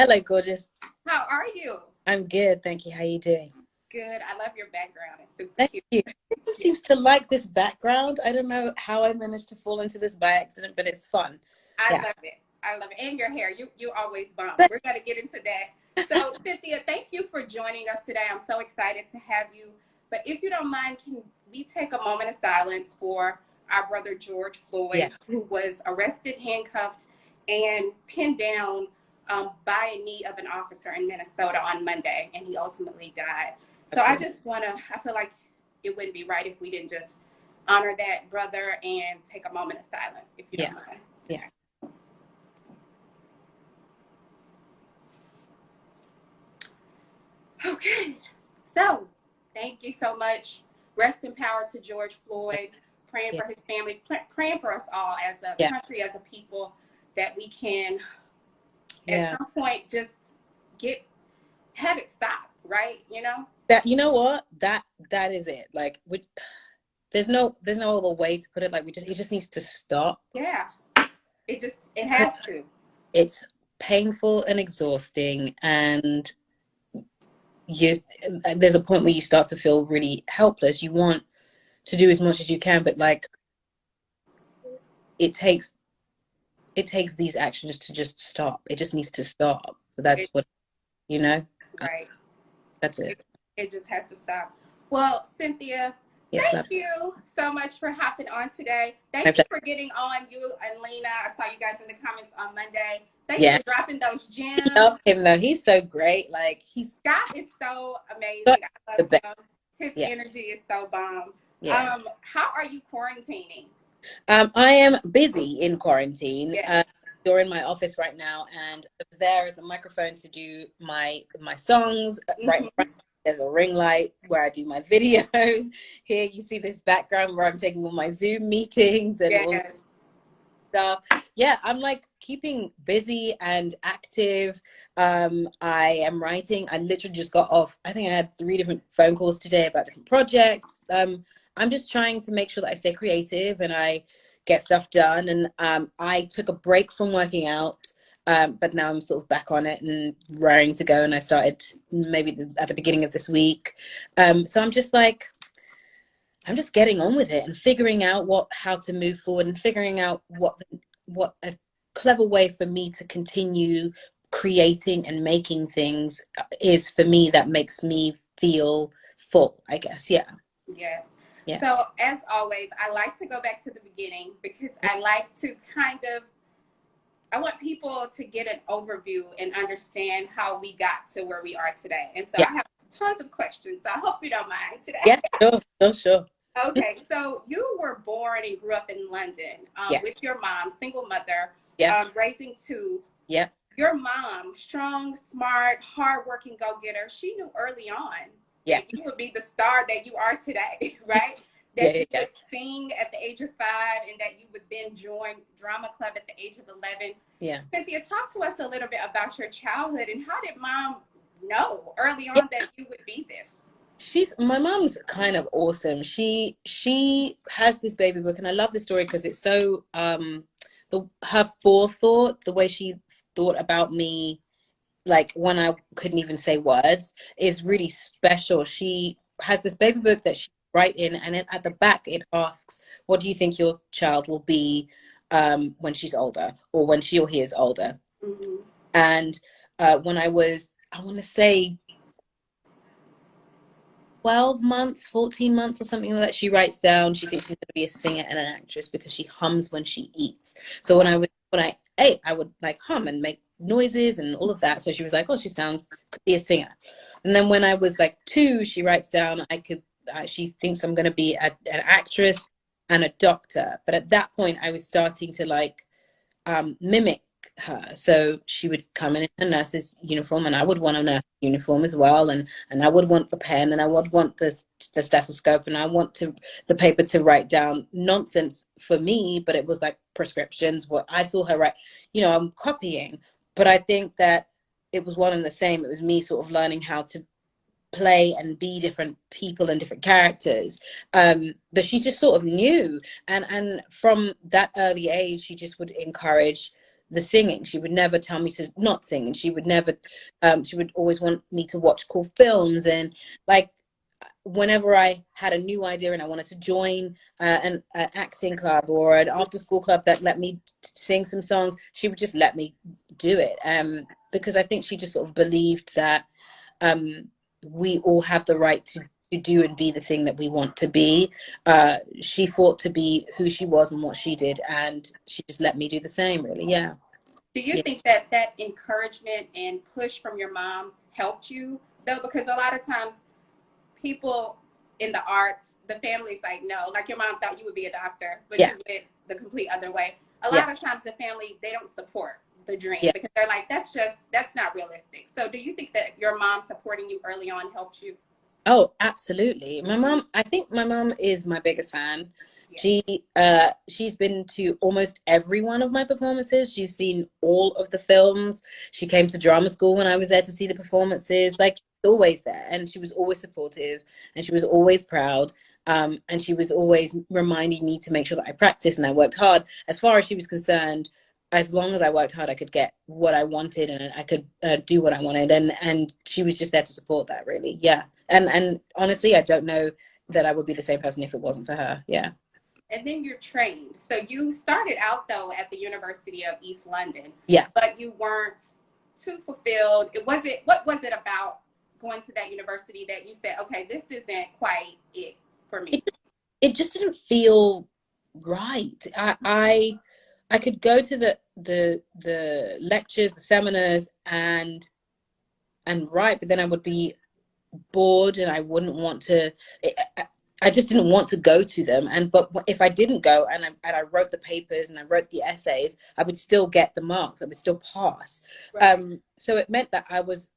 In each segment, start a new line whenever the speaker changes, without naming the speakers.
Hello, gorgeous.
How are you?
I'm good, thank you. How are you doing?
Good. I love your background. It's super
Thank
cute.
you. Everyone seems to like this background. I don't know how I managed to fall into this by accident, but it's fun.
I
Yeah.
love it. I love it. And your hair. You always bomb. We're gonna get into that. So Cynthia, thank you for joining us today. I'm so excited to have you. But if you don't mind, can we take a moment of silence for our brother George
Yeah.
Floyd, who was arrested, handcuffed, and pinned down by a knee of an officer in Minnesota on Monday, and he ultimately died. So I
Okay.
just I feel like it wouldn't be right if we didn't just honor that brother and take a moment of silence, if you
Yeah.
don't mind.
Yeah.
Okay. So thank you so much. Rest in power to George Floyd. Praying
Yeah.
for his family, praying for us all as a
Yeah.
country, as a people, that we can at
Yeah.
some point just get have it stop, right? You know?
That, you know what? That is it. Like there's no other way to put it. Like it just needs to stop.
Yeah. It has to.
It's painful and exhausting, and you there's a point where you start to feel really helpless. You want to do as much as you can, but like it takes these actions to just stop. It just needs to stop.
It,
That's what, you know. Uh,
right.
That's it.
It, it just has to stop. Well, Cynthia,
Yes,
thank
love.
you so much for hopping on today.
My
Thank you
pleasure.
for getting on, you and Lena. I saw you guys in the comments on Monday. Thanks
Yeah,
for dropping those gems.
love him though. He's so great. Like he's
Scott is so
got
amazing. I
the
love
best.
him. His
Yeah,
energy is so bomb.
yeah.
How are you quarantining?
I am busy in quarantine.
Yes.
You're in my office right now, and there is a microphone to do my songs. Right in
Mm-hmm.
front, there's a ring light where I do my videos. Here you see this background where I'm taking all my Zoom meetings and all
Yes.
stuff. Yeah, I'm like keeping busy and active. I am writing. I literally just got off. I think I had 3 different phone calls today about different projects. I'm just trying to make sure that I stay creative and I get stuff done. And I took a break from working out. But now I'm sort of back on it and raring to go. And I started maybe at the beginning of this week. So I'm just getting on with it and figuring out how to move forward and figuring out what a clever way for me to continue creating and making things is for me, that makes me feel full, I guess. Yeah.
Yes.
Yeah.
So as always, I like to go back to the beginning because I like to I want people to get an overview and understand how we got to where we are today. And so
Yeah.
I have tons of questions. So I hope you don't mind today.
Yeah. Sure.
Okay, so you were born and grew up in London
Yeah.
with your mom, single mother,
Yeah.
raising two.
Yeah.
Your mom, strong, smart, hardworking go-getter, she knew early on
Yeah.
that you would be the star that you are today, right? That
Yeah.
you
Yeah.
would sing at the age of 5 and that you would then join drama club at the age of 11.
Yeah.
Cynthia, talk to us a little bit about your childhood and how did mom know early
Yeah.
on that you would be this?
My mom's kind of awesome. She has this baby book, and I love the story because it's so her forethought, the way she thought about me, like when I couldn't even say words, is really special. She has this baby book that she write in, and at the back it asks, "What do you think your child will be when she's older, or when she or he is older?"
Mm-hmm.
And when I want to say 12 months, 14 months or something like that, she writes down she thinks she's going to be a singer and an actress because she hums when she eats. So when I ate, I would like hum and make noises and all of that. So she was like, oh, could be a singer. And then when I was like 2, she writes down she thinks I'm going to be an actress and a doctor. But at that point I was starting to like mimic her. So she would come in her nurse's uniform, and I would want a nurse uniform as well, and I would want the pen, and I would want the stethoscope, and I want the paper to write down nonsense for me, but it was like prescriptions, what I saw her write. I'm copying, but I think that it was one and the same. It was me sort of learning how to play and be different people and different characters, but she just sort of knew, and from that early age she just would encourage the singing. She would never tell me to not sing, and she would never, she would always want me to watch cool films. And like, whenever I had a new idea and I wanted to join an acting club or an after school club that let me sing some songs, she would just let me do it. Because I think she just sort of believed that we all have the right to do and be the thing that we want to be. She fought to be who she was and what she did, and she just let me do the same, really. Yeah.
Do you
Yeah.
think that that encouragement and push from your mom helped you though? Because a lot of times people in the arts, the family's like, no, like your mom thought you would be a doctor, but
Yeah.
you went the complete other way. A
Yeah.
lot of times the family, they don't support the dream
Yeah.
because they're like, that's not realistic. So do you think that your mom supporting you early on helped you?
Oh, absolutely. My mom, I think my mom is my biggest fan. She's been to almost every one of my performances. She's seen all of the films. She came to drama school when I was there to see the performances. Like, she's always there, and she was always supportive, and she was always proud. And she was always reminding me to make sure that I practiced and I worked hard. As far as she was concerned, as long as I worked hard, I could get what I wanted, and I could do what I wanted. And she was just there to support that, really. Yeah. And honestly, I don't know that I would be the same person if it wasn't for her. Yeah.
And then you're trained. So you started out though at the University of East London.
Yeah.
But you weren't too fulfilled. What was it about going to that university that you said, okay, this isn't quite it for me?
It just didn't feel right. I could go to the lectures, the seminars, and write, but then I would be bored and I wouldn't want to. I just didn't want to go to them. But if I didn't go and I wrote the papers and I wrote the essays, I would still get the marks. I would still pass.
Right.
So it meant that I was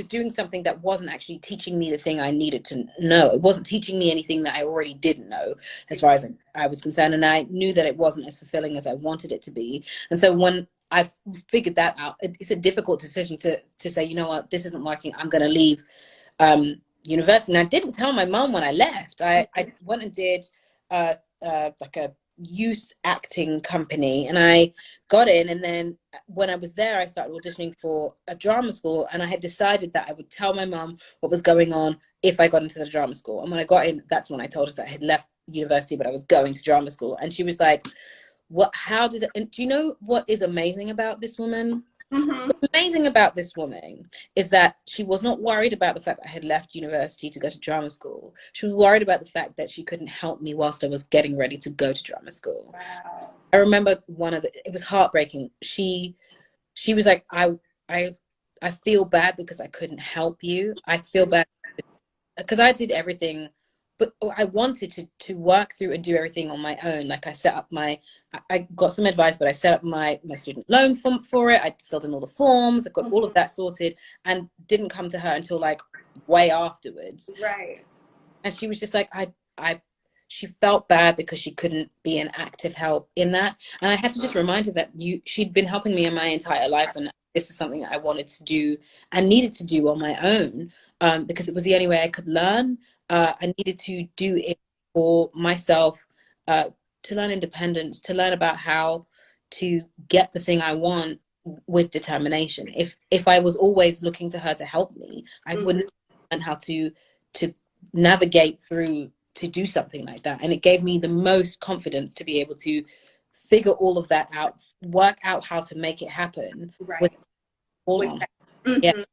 doing something that wasn't actually teaching me the thing I needed to know. It wasn't teaching me anything that I already didn't know, as far as I was concerned. And I knew that it wasn't as fulfilling as I wanted it to be. And so when I figured that out, it's a difficult decision to say, you know what, this isn't working. I'm going to leave university. And I didn't tell my mom when I left. I went and did like a youth acting company, and I got in. And then when I was there, I started auditioning for a drama school, and I had decided that I would tell my mom what was going on if I got into the drama school. And when I got in, that's when I told her that I had left university, but I was going to drama school. And she was like, what, how did it, and do you know what is amazing about this woman?
Mm-hmm.
What's amazing about this woman is that she was not worried about the fact that I had left university to go to drama school. She was worried about the fact that she couldn't help me whilst I was getting ready to go to drama school.
Wow.
I remember it was heartbreaking. She was like, I feel bad because I couldn't help you. I feel bad because I did everything, but I wanted to work through and do everything on my own. Like, I got some advice, but I set up my student loan for it. I filled in all the forms. I got all of that sorted, and didn't come to her until like way afterwards.
Right.
And she was just like, she felt bad because she couldn't be an active help in that. And I had to just remind her that she'd been helping me in my entire life, and this is something that I wanted to do and needed to do on my own, because it was the only way I could learn. I needed to do it for myself, to learn independence, to learn about how to get the thing I want with determination. If I was always looking to her to help me, I wouldn't learn how to navigate through to do something like that. And it gave me the most confidence to be able to figure all of that out, work out how to make it happen.
Right.
With all on. Yeah.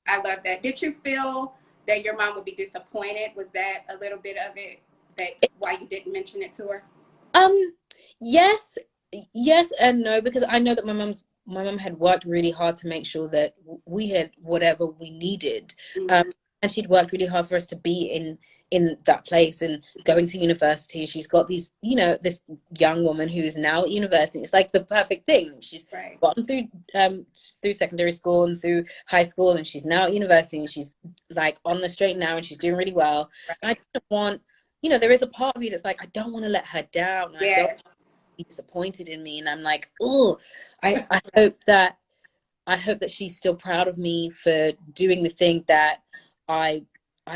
I love that. Did you feel that your mom would be disappointed? Was that a little bit of it, that why you didn't mention it to her?
Yes, yes and no, because I know that my mom had worked really hard to make sure that we had whatever we needed. And she'd worked really hard for us to be in that place and going to university. She's got these, this young woman who's now at university. It's like the perfect thing. She's gotten through secondary school and through high school, and she's now at university, and she's like on the straight and narrow, and she's doing really well. And I didn't want, there is a part of me that's like, I don't want to let her down. I don't want to be disappointed in me. And I'm like, oh, I hope that she's still proud of me for doing the thing that I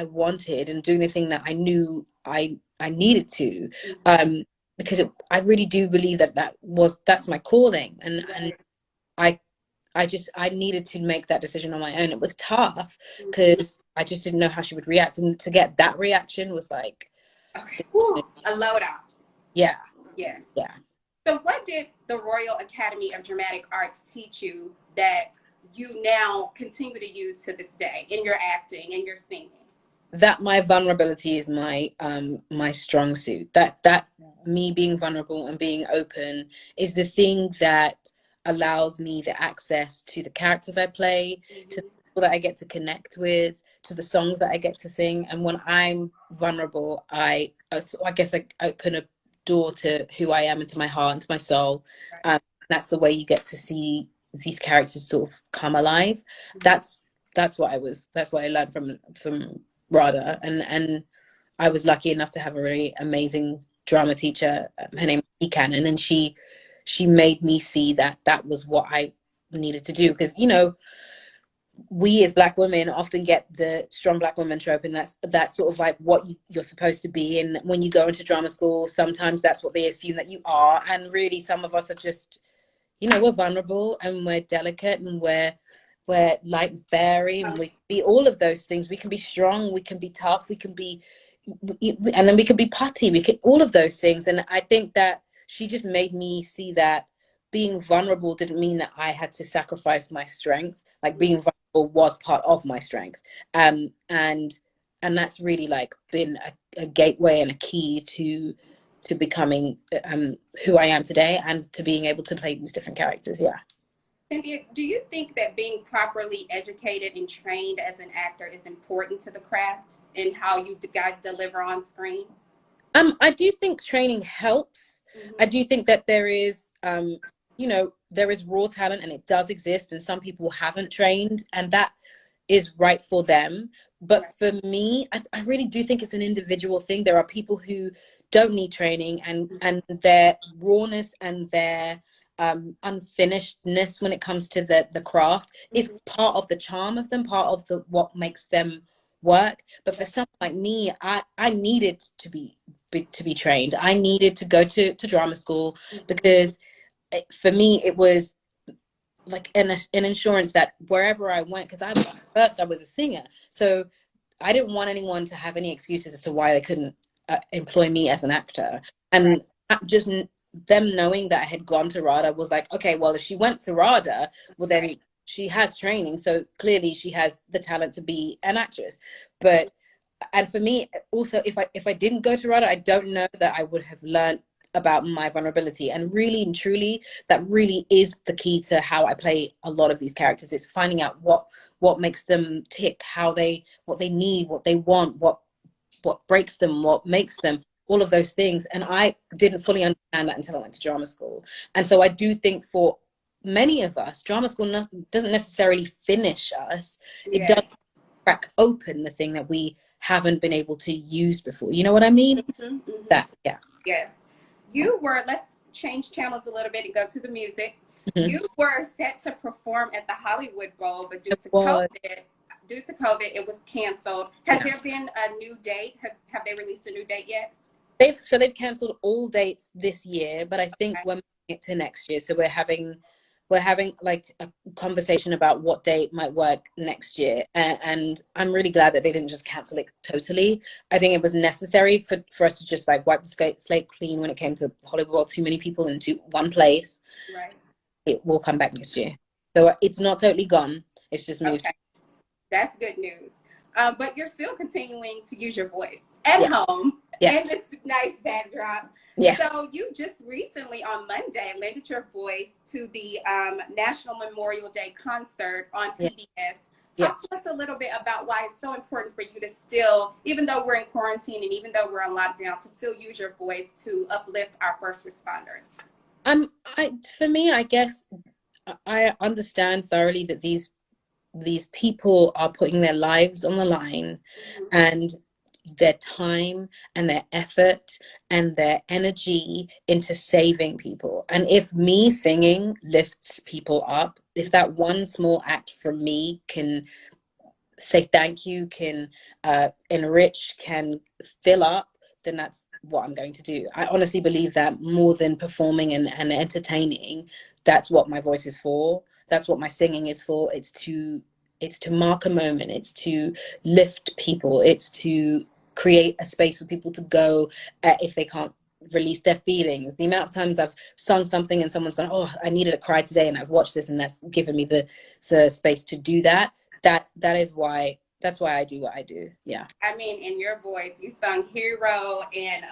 wanted, and doing the thing that I knew I needed to, because I really do believe that's my calling, and I I needed to make that decision on my own. It was tough because I just didn't know how she would react, and to get that reaction was like,
Okay. Whew, a load off.
yeah,
Yes.
yeah.
So what did the Royal Academy of Dramatic Arts teach you that you now continue to use to this day in your acting and your singing?
That my vulnerability is my strong suit. That me being vulnerable and being open is the thing that allows me the access to the characters I play, to the people that I get to connect with, to the songs that I get to sing. And when I'm vulnerable, I guess I open a door to who I am, into my heart, into my soul.
Right.
That's the way you get to see these characters sort of come alive. That's what I was. That's what I learned from RADA, and I was lucky enough to have a really amazing drama teacher. Her name is Cannon, and she made me see that that was what I needed to do, because we as Black women often get the strong Black woman trope, and that's sort of like what you're supposed to be. And when you go into drama school, sometimes that's what they assume that you are, and really some of us are just, we're vulnerable and we're delicate and we're light and fairy, and we can be all of those things. We can be strong, we can be tough, we can be, and then we can be putty, we can all of those things. And I think that she just made me see that being vulnerable didn't mean that I had to sacrifice my strength. Like, being vulnerable was part of my strength. And that's really like been a gateway and a key to becoming who I am today, and to being able to play these different characters. Yeah.
Cynthia, do you think that being properly educated and trained as an actor is important to the craft and how you guys deliver on screen?
I do think training helps. I do think that there is, there is raw talent, and it does exist, and some people haven't trained, and that is right for them. But for me, I really do think it's an individual thing. There are people who don't need training, and their rawness and their unfinishedness when it comes to the craft is part of the charm of them, part of what makes them work. But for someone like me, I needed to be trained. I needed to go to drama school, because for me it was like an insurance that wherever I went, because I was a singer, so I didn't want anyone to have any excuses as to why they couldn't employ me as an actor. And just them knowing that I had gone to RADA was like, okay, well, if she went to RADA, well, then she has training, so clearly she has the talent to be an actress. But and for me also, if I didn't go to RADA, I don't know that I would have learned about my vulnerability. And really and truly, that really is the key to how I play a lot of these characters. It's finding out what makes them tick, what they need, what they want, what breaks them, what makes them, all of those things. And I didn't fully understand that until I went to drama school. And so I do think for many of us, drama school doesn't necessarily finish us. It does crack open the thing that we haven't been able to use before. You know what I mean? That, yeah.
Yes. You were, let's change channels a little bit and go to the music. You were set to perform at the Hollywood Bowl, but due to COVID, it was canceled. Has there been a new date? Have they released a new date yet?
They've canceled all dates this year, but I think we're moving it to next year. So we're having like a conversation about what date might work next year, and I'm really glad that they didn't just cancel it totally. I think it was necessary for us to just like wipe the slate clean when it came to Hollywood Bowl. Too many people into one place.
Right.
It will come back next year, so it's not totally gone. It's just moved.
Okay. That's good news. But you're still continuing to use your voice at home and this nice backdrop. Yeah. So you just recently on Monday lended your voice to the National Memorial Day concert on PBS. Talk to us a little bit about why it's so important for you to still, even though we're in quarantine and even though we're on lockdown, to still use your voice to uplift our first responders.
For me, I guess I understand thoroughly that these people are putting their lives on the line, and their time and their effort and their energy into saving people. And if me singing lifts people up, if that one small act from me can say thank you, can enrich, can fill up, then that's what I'm going to do. I honestly believe that more than performing and entertaining, that's what my voice is for. That's what my singing is for. It's to mark a moment. It's to lift people. It's to create a space for people to go if they can't release their feelings. The amount of times I've sung something and someone's gone, oh, I needed a cry today, and I've watched this, and that's given me the space to do that. That's why I do what I do. Yeah.
I mean, in your voice, you sung Hero and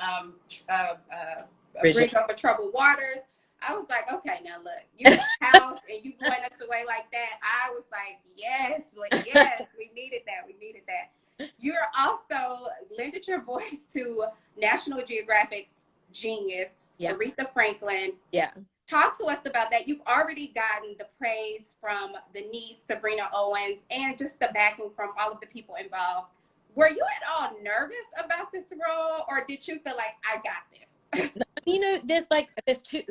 Bridget.
Bridge Over Troubled Waters. I was like, okay, now look, you in the house and you blowing us away like that. I was like, yes, we needed that. We needed that. You're also lended your voice to National Geographic's Genius,
Yeah.
Aretha Franklin.
Yeah.
Talk to us about that. You've already gotten the praise from the niece, Sabrina Owens, and just the backing from all of the people involved. Were you at all nervous about this role, or did you feel like, I got this?
You know, there's two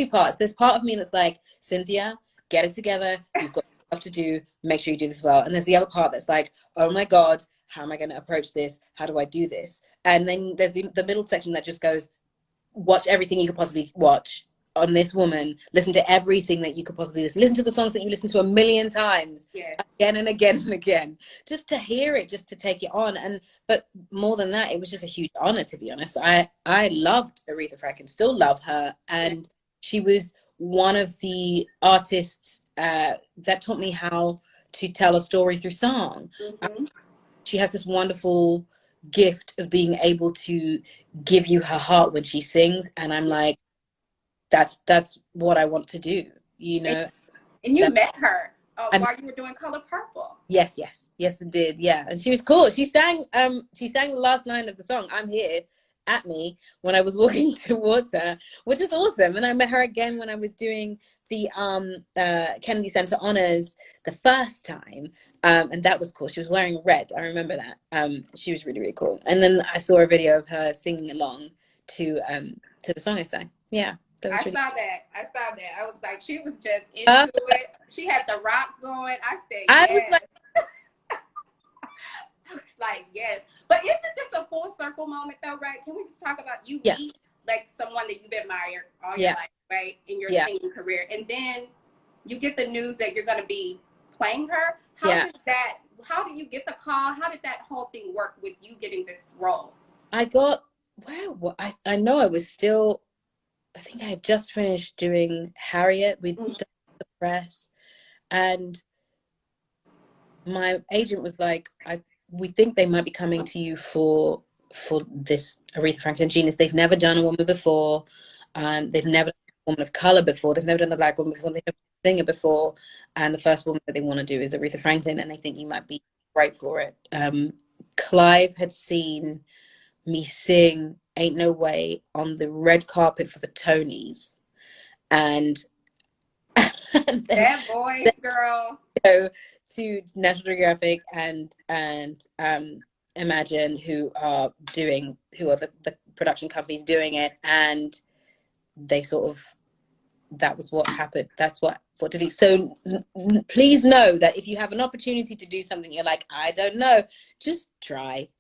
parts. There's part of me that's like, Cynthia, get it together. You've got stuff to do. Make sure you do this well. And there's the other part that's like, oh my God, how am I going to approach this? How do I do this? And then there's the middle section that just goes, watch everything you could possibly watch on this woman. Listen to everything that you could possibly listen to the songs that you listen to a million times.
Yes.
Again and again and again, just to hear it, just to take it on. But more than that, it was just a huge honor, to be honest. I loved Aretha Franklin, still love her, and she was one of the artists that taught me how to tell a story through song.
Mm-hmm.
She has this wonderful gift of being able to give you her heart when she sings, and I'm like, that's what I want to do, you know.
And you met her while you were doing Color Purple.
Yes, it did. Yeah, and she was cool. She sang the last line of the song, "I'm Here," at me when I was walking towards her, which is awesome. And I met her again when I was doing the Kennedy Center Honors the first time, and that was cool. She was wearing red. I remember that. She was really, really cool. And then I saw a video of her singing along to the song I sang. Yeah.
I saw that. I was like, she was just into it. She had the rock going. I said, yes. I was like, yes. But isn't this a full circle moment, though, right? Can we just talk about you meet like someone that you've admired all your life, right, in your singing career, and then you get the news that you're going to be playing her? How do you get the call? How did that whole thing work with you getting this role?
I know I was still. I think I had just finished doing Harriet. We'd done the press, and my agent was like, we think they might be coming to you for this Aretha Franklin Genius. They've never done a woman before. They've never done a woman of color before. They've never done a black woman before. They've never done a singer before. And the first woman that they want to do is Aretha Franklin, and they think you might be right for it. Clive had seen me sing Ain't No Way on the red carpet for the Tonys, and then,
that voice, girl.
Go to National Geographic and Imagine, who are the production companies doing it, and they sort of, that was what happened. That's what did he. So please know that if you have an opportunity to do something, you're like, I don't know, just try.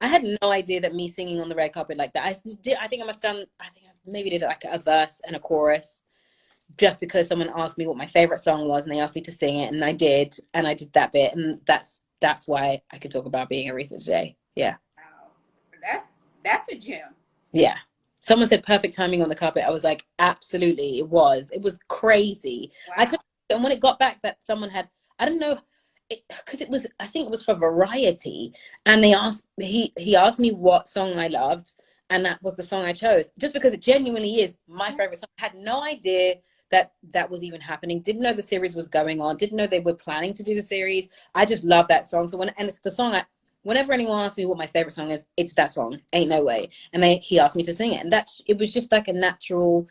I had no idea that me singing on the red carpet like that. I think I maybe did like a verse and a chorus, just because someone asked me what my favorite song was, and they asked me to sing it, and I did that bit, and that's why I could talk about being Aretha today. Yeah.
Wow. That's a gem.
Yeah. Someone said perfect timing on the carpet. I was like, absolutely, it was crazy. Wow. And when it got back that someone had, I don't know, because I think it was for Variety, and he asked me what song I loved, and that was the song I chose, just because it genuinely is my favorite song. I had no idea that was even happening. Didn't know the series was going on. Didn't know they were planning to do the series. I just love that song. So it's the song whenever anyone asks me what my favorite song is, it's that song, Ain't No Way. And he asked me to sing it, and it was just like a natural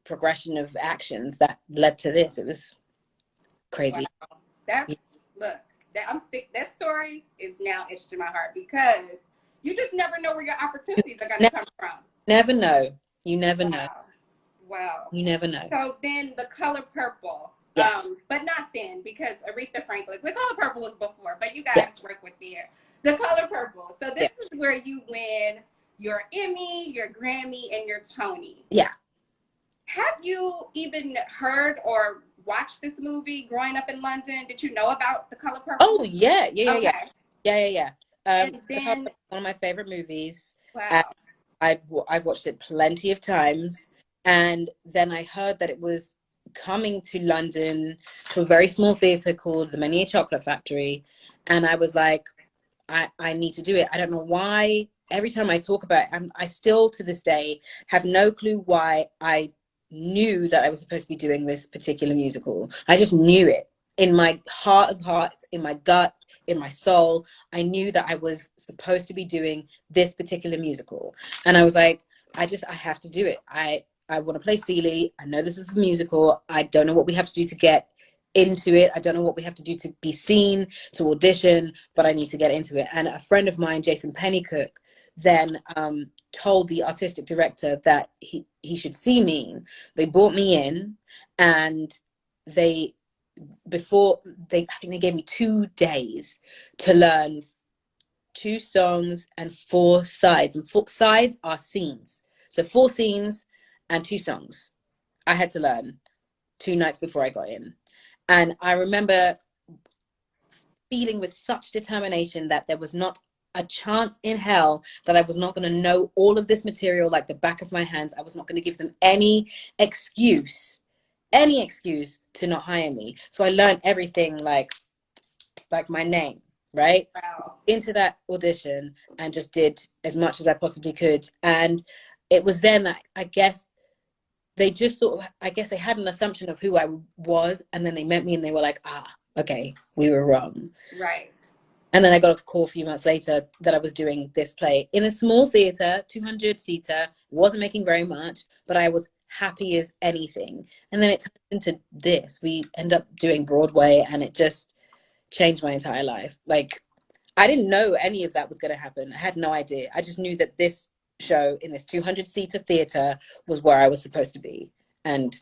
progression of actions that led to this. It was crazy.
Wow. That story is now etched in my heart, because you just never know where your opportunities are going to come from.
Never know. You never know.
Wow.
You never know.
So then the Color Purple, but not then, because Aretha Franklin, the Color Purple was before, but you guys work with me here. The Color Purple. So this is where you win your Emmy, your Grammy, and your Tony.
Yeah.
have you even heard or watched this movie growing up in London? Did you know about The Color Purple?
Oh yeah,
Okay.
yeah.
And
The Color
then,
Purple is one of my favorite movies, and
wow.
I've watched it plenty of times. And then I heard that it was coming to London to a very small theater called the Many a Chocolate Factory, and I was like, I need to do it. I don't know why. Every time I talk about it, I still to this day have no clue why I knew that I was supposed to be doing this particular musical. I just knew it in my heart of hearts, in my gut, in my soul. I knew that I was supposed to be doing this particular musical. And I was like, I have to do it. I want to play Celie. I know this is a musical. I don't know what we have to do to get into it. I don't know what we have to do to be seen, to audition, but I need to get into it. And a friend of mine, Jason Pennycook, then told the artistic director that he should see me. They brought me in, and they I think they gave me 2 days to learn 2 songs and 4 sides. And 4 sides are scenes. So 4 scenes and 2 songs. I had to learn 2 nights before I got in. And I remember feeling with such determination that there was not a chance in hell that I was not going to know all of this material like the back of my hands. I was not going to give them excuse, any excuse to not hire me. So I learned everything like my name, right?
Wow.
Into that audition and just did as much as I possibly could. And it was then that I guess they just sort of, I guess they had an assumption of who I was, and then they met me and they were like, okay, we were wrong.
Right.
And then I got a call a few months later that I was doing this play in a small theater, 200-seater, wasn't making very much, but I was happy as anything. And then it turned into this. We end up doing Broadway, and it just changed my entire life. Like, I didn't know any of that was going to happen. I had no idea. I just knew that this show in this 200-seater theater was where I was supposed to be. And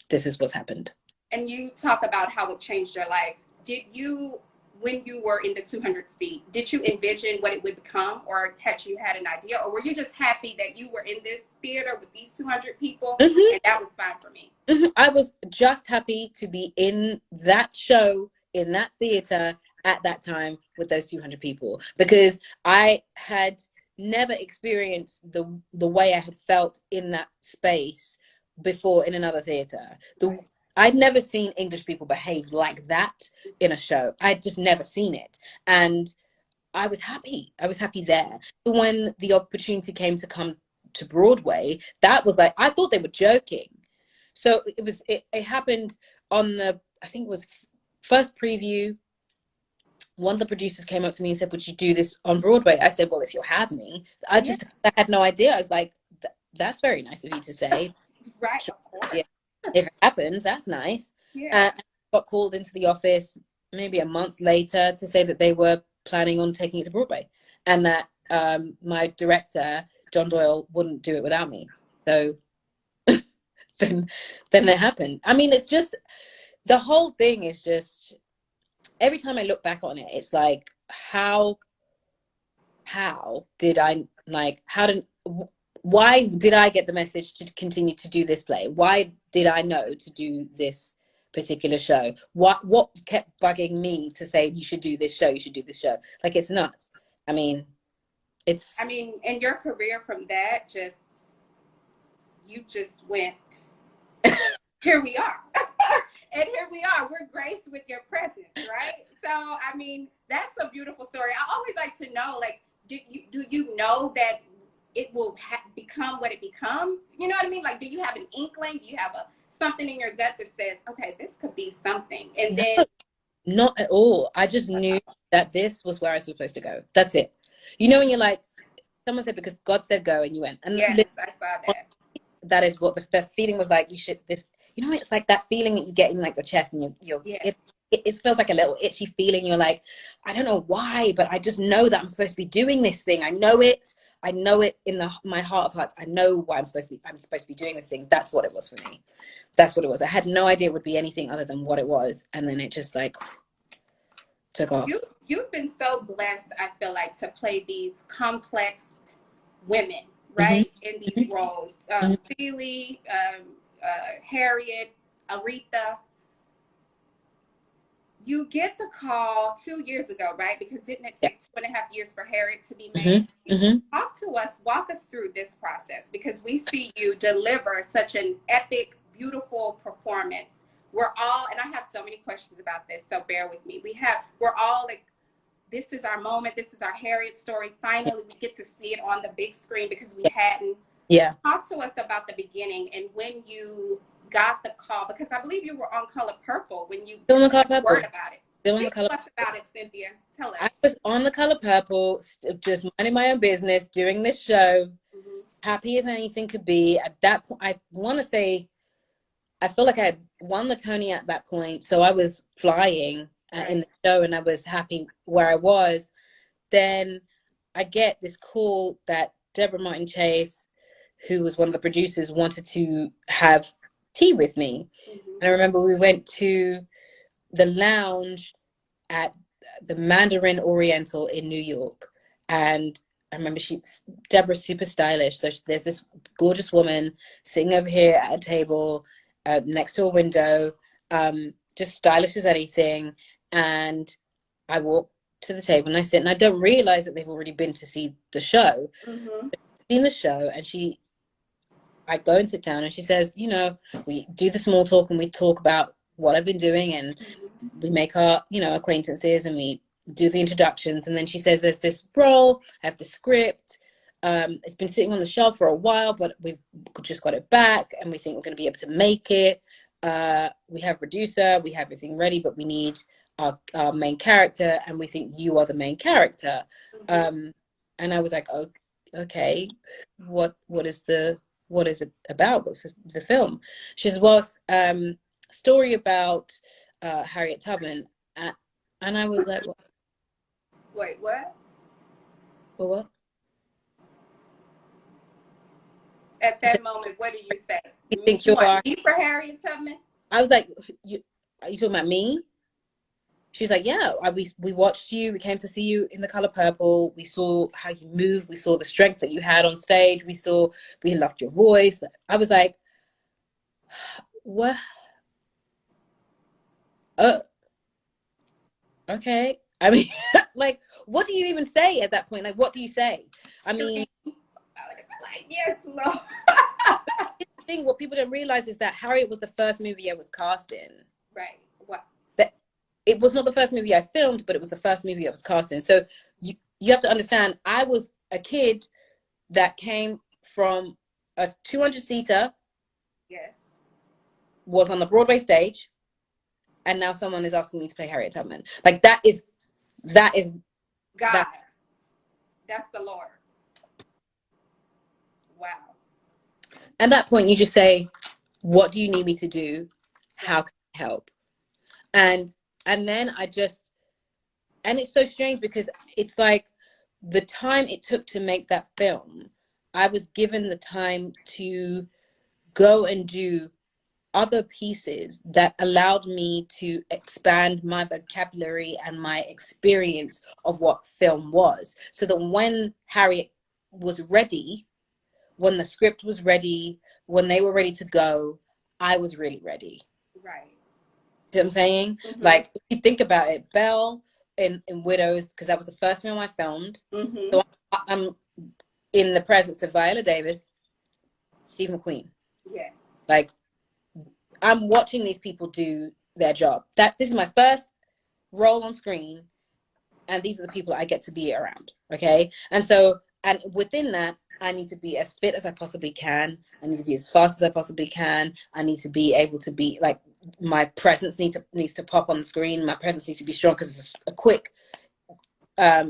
this is what's happened.
And you talk about how it changed your life. Did you, when you were in the 200 seat, did you envision what it would become, or had you had an idea, or were you just happy that you were in this theater with these 200 people and that was fine for me?
I was just happy to be in that show, in that theater at that time with those 200 people, because I had never experienced the way I had felt in that space before in another theater. I'd never seen English people behave like that in a show. I'd just never seen it. And I was happy. I was happy there. So when the opportunity came to come to Broadway, that was like, I thought they were joking. So it happened on I think it was first preview. One of the producers came up to me and said, would you do this on Broadway? I said, well, if you'll have me. I had no idea. I was like, that's very nice of you to say.
Right, of course.
Yeah. If it happens, that's nice.
Yeah.
I got called into the office maybe a month later to say that they were planning on taking it to Broadway, and that my director, John Doyle, wouldn't do it without me. So then it happened. I mean, it's just, the whole thing is just, every time I look back on it, it's like, how did I, like, why did I get the message to continue to do this play? Why did I know to do this particular show? What kept bugging me to say, you should do this show, you should do this show? Like, it's nuts. I mean,
in your career from that, you just went, here we are. And here we are. We're graced with your presence, right? So, I mean, that's a beautiful story. I always like to know, like, do you know that it will become what it becomes? You know what I mean? Like, do you have an inkling? Do you have something in your gut that says, okay, this could be something? And then...
Not at all. I just knew that this was where I was supposed to go. That's it. You know, when you're like, someone said, because God said go, and you went. And
yes, I saw that.
That is what the feeling was like. You should, this, you know, it's like that feeling that you get in like your chest, and
yes.
it feels like a little itchy feeling. You're like, I don't know why, but I just know that I'm supposed to be doing this thing. I know it in my heart of hearts. I know why I'm supposed to be doing this thing. That's what it was for me. That's what it was. I had no idea it would be anything other than what it was. And then it just like took off.
You've been so blessed, I feel like, to play these complex women, right? In these roles. Celie, Harriet, Aretha. You get the call 2 years ago, right? Because didn't it take 2.5 years for Harriet to be made? Talk to us, walk us through this process, because we see you deliver such an epic, beautiful performance. We're all, and I have so many questions about this, so bear with me. We're all like, this is our moment. This is our Harriet story. Finally, we get to see it on the big screen because we hadn't.
Yeah.
Talk to us about the beginning and when you got the call, because I believe you were on Color Purple when you
Still on the Color Purple.
word about it.
Still on the Color.
Tell us about it, Cynthia. Tell us.
I was on the Color Purple, just minding my own business, doing this show, happy as anything could be. At that point, I want to say, I feel like I had won the Tony at that point, so I was flying in the show, and I was happy where I was. Then I get this call that Deborah Martin Chase, who was one of the producers, wanted to have tea with me. And I remember we went to the lounge at the Mandarin Oriental in New York. And I remember Deborah's super stylish. So there's this gorgeous woman sitting over here at a table next to a window, just stylish as anything. And I walk to the table and I sit, and I don't realize that they've already been to see the show. Seen the show, and I go and sit down, and she says, you know, we do the small talk and we talk about what I've been doing, and we make our, you know, acquaintances, and we do the introductions. And then she says, there's this role, I have the script. It's been sitting on the shelf for a while, but we've just got it back, and we think we're going to be able to make it. We have a producer, we have everything ready, but we need our main character, and we think you are the main character. And I was like, oh, okay, what is it about? What's the film? She says, well, it's story about Harriet Tubman. And I was like, what?
Wait, what?
Well, what?
At that moment, what do you say?
You think you are
me for Harriet Tubman?
I was like, are you talking about me? She's like, yeah, we watched you. We came to see you in the Color Purple. We saw how you moved. We saw the strength that you had on stage. We loved your voice. I was like, what? Okay. I mean, like, what do you even say at that point? Like, what do you say? I mean,
I would have been like, yes, Lord.
The thing, what people don't realize is that Harriet was the first movie I was cast in.
Right. What?
It was not the first movie I filmed, but it was the first movie I was cast in. So you have to understand, I was a kid that came from a 200-seater.
Yes. Was
on the Broadway stage, and now someone is asking me to play Harriet Tubman. Like, that is God.
That's the Lord. Wow.
At that point, you just say, what do you need me to do? How can I help? And then and it's so strange because it's like the time it took to make that film, I was given the time to go and do other pieces that allowed me to expand my vocabulary and my experience of what film was. So that when Harriet was ready, when the script was ready, when they were ready to go, I was really ready.
Right.
See what I'm saying? Like, if you think about it, Belle in Widows, because that was the first film I filmed. So I'm in the presence of Viola Davis, Steve McQueen.
Yes.
Like, I'm watching these people do their job. This is my first role on screen, and these are the people I get to be around. Okay. And within that, I need to be as fit as I possibly can. I need to be as fast as I possibly can. I need to be able to be like, my presence needs to pop on the screen. My presence needs to be strong because it's a quick,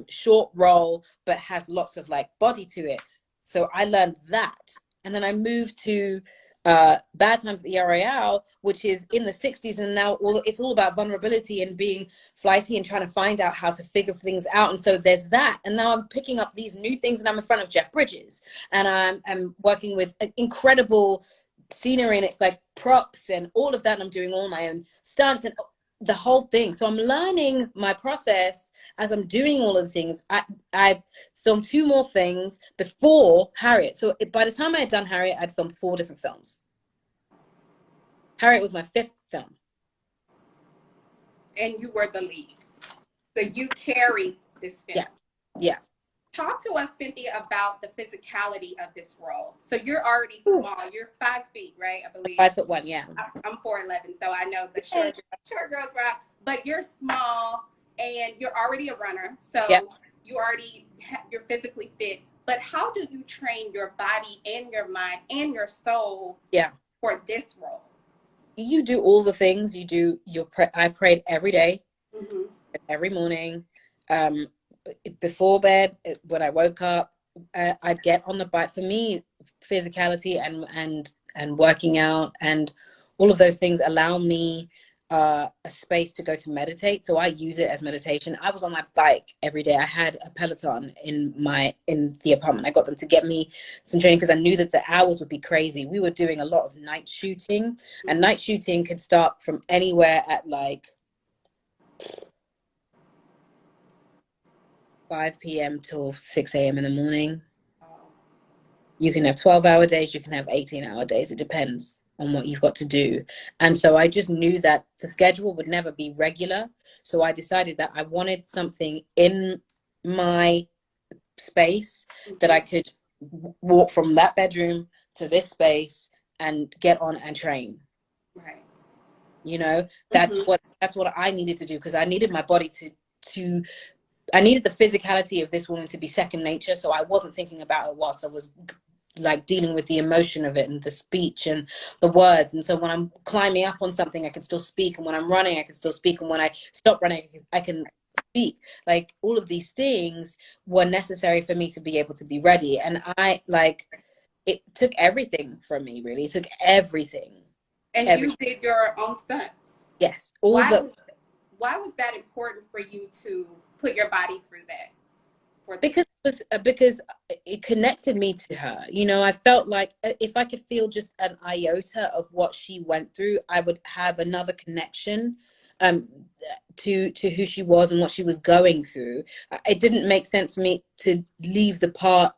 short role, but has lots of like body to it. So I learned that. And then I moved to Bad Times at the El Royale, which is in the 60s, and now it's all about vulnerability and being flighty and trying to find out how to figure things out. And so there's that, and now I'm picking up these new things, and I'm in front of Jeff Bridges, and I'm working with incredible scenery, and it's like props and all of that, and I'm doing all my own stunts and the whole thing. So I'm learning my process as I'm doing all of the things. I filmed 2 more things before Harriet. So by the time I had done Harriet, I'd filmed 4 different films. Harriet was my 5th film.
And you were the lead. So you carried this film.
Yeah. Yeah.
Talk to us, Cynthia, about the physicality of this role. So you're already small. You're 5 feet, right? I believe.
5'1", yeah.
I'm 4'11", so I know the short girls, right? But you're small and you're already a runner, so
yep.
you're physically fit. But how do you train your body and your mind and your soul?
Yeah.
For this role?
You do all the things. You do I prayed every day,
mm-hmm.
every morning. Before bed, when I woke up, I'd get on the bike. For me, physicality and working out and all of those things allow me a space to go to meditate. So I use it as meditation. I was on my bike every day. I had a Peloton in the apartment. I got them to get me some training because I knew that the hours would be crazy. We were doing a lot of night shooting, and night shooting could start from anywhere at like 5 p.m. till 6 a.m. in the morning. You can have 12-hour days, you can have 18-hour days. It depends on what you've got to do. And so I just knew that the schedule would never be regular. So I decided that I wanted something in my space that I could walk from that bedroom to this space and get on and train.
Right.
You know, that's what I needed to do, because I needed my body to I needed the physicality of this woman to be second nature. So I wasn't thinking about it whilst I was like dealing with the emotion of it and the speech and the words. And so when I'm climbing up on something, I can still speak. And when I'm running, I can still speak. And when I stop running, I can speak. Like, all of these things were necessary for me to be able to be ready. And it took everything from me, really. It took everything.
And everything. You did your own stunts.
Yes.
Why was that important for you to put your body through that?
Because it connected me to her. You know, I felt like if I could feel just an iota of what she went through, I would have another connection to who she was and what she was going through. It didn't make sense for me to leave the part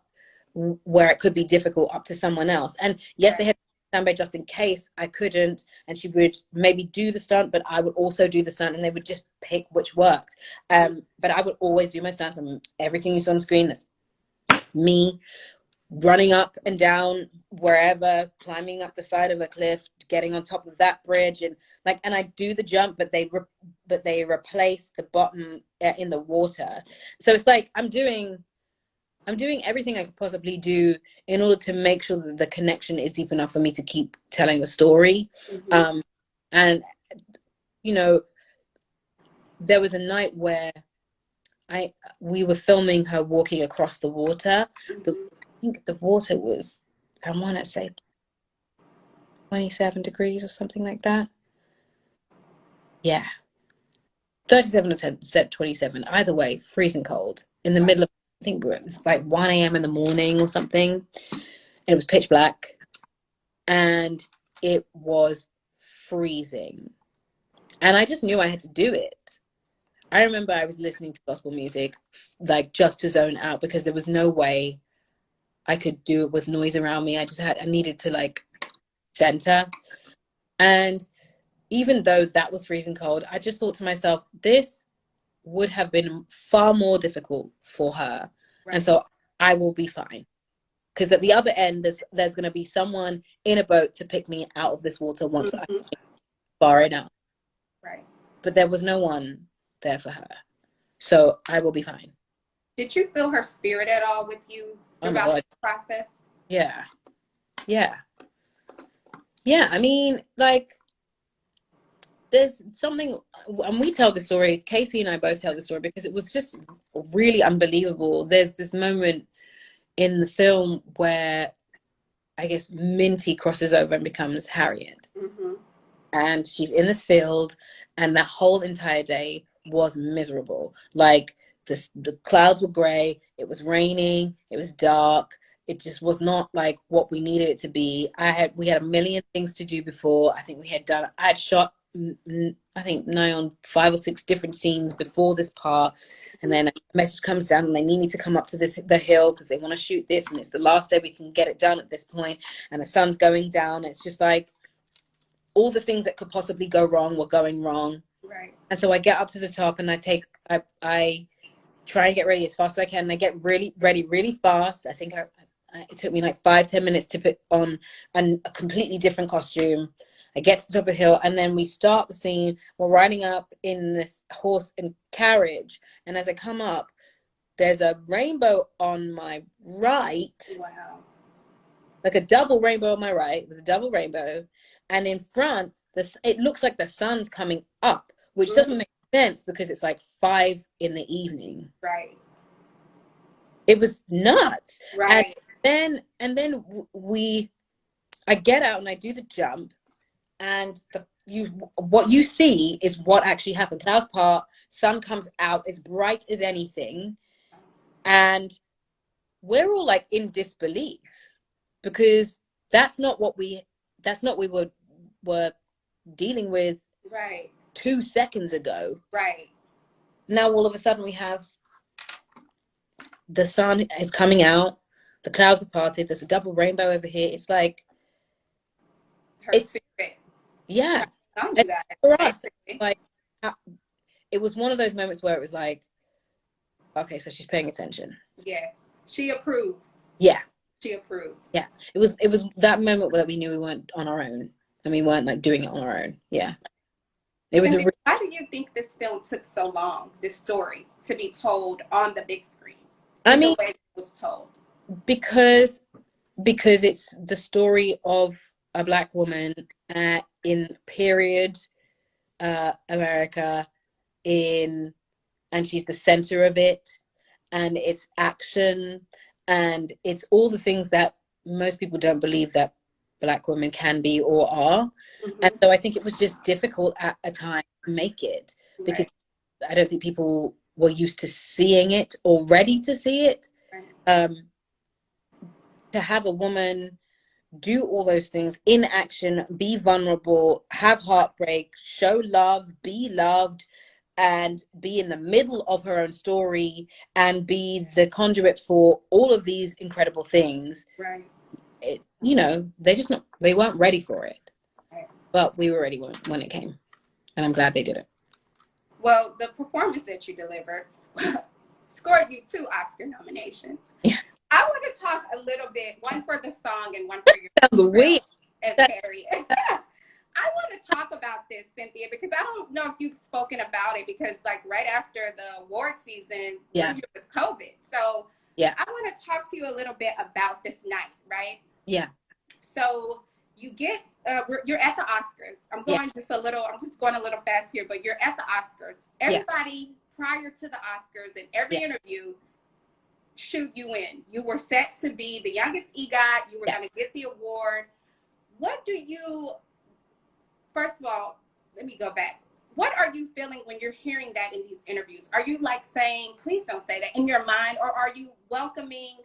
where it could be difficult up to someone else. And yes, right. They had standby just in case I couldn't, and she would maybe do the stunt, but I would also do the stunt, and they would just pick which worked. But I would always do my stunts, and everything you saw on screen, that's me running up and down wherever, climbing up the side of a cliff, getting on top of that bridge, and I do the jump, but they replace the bottom in the water. So it's like I'm doing everything I could possibly do in order to make sure that the connection is deep enough for me to keep telling the story. Mm-hmm. And, you know, there was a night where we were filming her walking across the water. I think the water was, I want to say 27 degrees or something like that. Yeah. 37 or 27. Either way, freezing cold in the middle of, I think it was like 1 a.m. in the morning or something. And it was pitch black. And it was freezing. And I just knew I had to do it. I remember I was listening to gospel music, like just to zone out, because there was no way I could do it with noise around me. I needed to like center. And even though that was freezing cold, I just thought to myself, this would have been far more difficult for her. Right. And so I will be fine. Because at the other end, there's going to be someone in a boat to pick me out of this water once I get far enough.
Right.
But there was no one there for her. So I will be fine.
Did you feel her spirit at all with you throughout the process?
Yeah. Yeah. Yeah. I mean, like, there's something, and we tell the story, Casey and I both tell the story, because it was just really unbelievable. There's this moment in the film where I guess Minty crosses over and becomes Harriet. Mm-hmm. And she's in this field, and that whole entire day was miserable. Like, the clouds were gray, it was raining, it was dark. It just was not like what we needed it to be. We had a million things to do before. I had shot, I think, nigh on 5 or 6 different scenes before this part. And then a message comes down and they need me to come up to the hill because they want to shoot this. And it's the last day we can get it done at this point. And the sun's going down. It's just like, all the things that could possibly go wrong were going wrong.
Right.
And so I get up to the top and I try and get ready as fast as I can. And I get ready really fast. I think it took me like 5-10 minutes to put on a completely different costume. I get to the top of the hill, and then we start the scene. We're riding up in this horse and carriage, and as I come up, there's a rainbow on my right.
Wow.
Like a double rainbow on my right. It was a double rainbow. And in front, it looks like the sun's coming up, which doesn't make sense because it's like 5 p.m.
Right.
It was nuts.
Right.
And then I get out and I do the jump, and what you see is what actually happened. Clouds part, sun comes out, it's bright as anything, and we're all like in disbelief because that's not what we were dealing with
right
2 seconds ago.
Right.
Now all of a sudden we have the sun is coming out, the clouds are parted, there's a double rainbow over here. It's like
Her spirit.
Yeah.
And
for us, like, it was one of those moments where it was like, okay, so she's paying attention.
Yes. She approves.
Yeah.
She approves.
Yeah. It was that moment where we knew we weren't on our own. And we weren't like doing it on our own. Yeah. It was
why do you think this film took so long, this story, to be told on the big screen?
I mean,
the way it was told.
Because it's the story of a Black woman in period America, and she's the center of it, and it's action, and it's all the things that most people don't believe that Black women can be or are. And so I think it was just difficult at a time to make it, because I don't think people were used to seeing it or ready to see it. To have a woman do all those things in action, be vulnerable, have heartbreak, show love, be loved, and be in the middle of her own story and be the conduit for all of these incredible things.
Right.
They weren't ready for it. Right. But we were ready when it came. And I'm glad they did it.
Well, the performance that you delivered scored you 2 Oscar nominations. Yeah. I want to talk a little bit, one for the song and one for your
sounds weird
as Harriet. I want to talk about this, Cynthia, because I don't know if you've spoken about it, because like right after the award season,
yeah,
with COVID. So
yeah,
I want to talk to you a little bit about this night, right?
Yeah.
So you get, you're at the Oscars. I'm just going a little fast here, but you're at the Oscars. Everybody prior to the Oscars and every interview shoot you in. You were set to be the youngest EGOT. You were going to get the award. What do you, first of all, let me go back. What are you feeling when you're hearing that in these interviews? Are you like saying, please don't say that, in your mind, or are you welcoming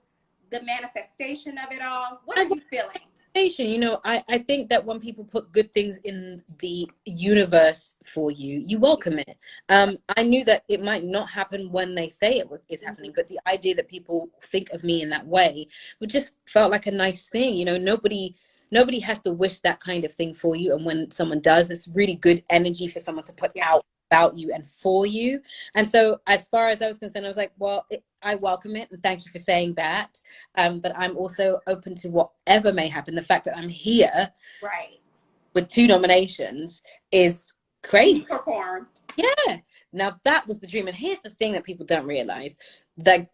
the manifestation of it all? What are you feeling?
I think that when people put good things in the universe for you, you welcome it. I knew that it might not happen when they say it's happening, but the idea that people think of me in that way just felt like a nice thing. Nobody has to wish that kind of thing for you, and when someone does, it's really good energy for someone to put out about you and for you. And so as far as I was concerned, I was like, well, I welcome it, and thank you for saying that, but I'm also open to whatever may happen. The fact that I'm here with 2 nominations is crazy.
You performed.
Yeah. Now that was the dream, and here's the thing that people don't realize, that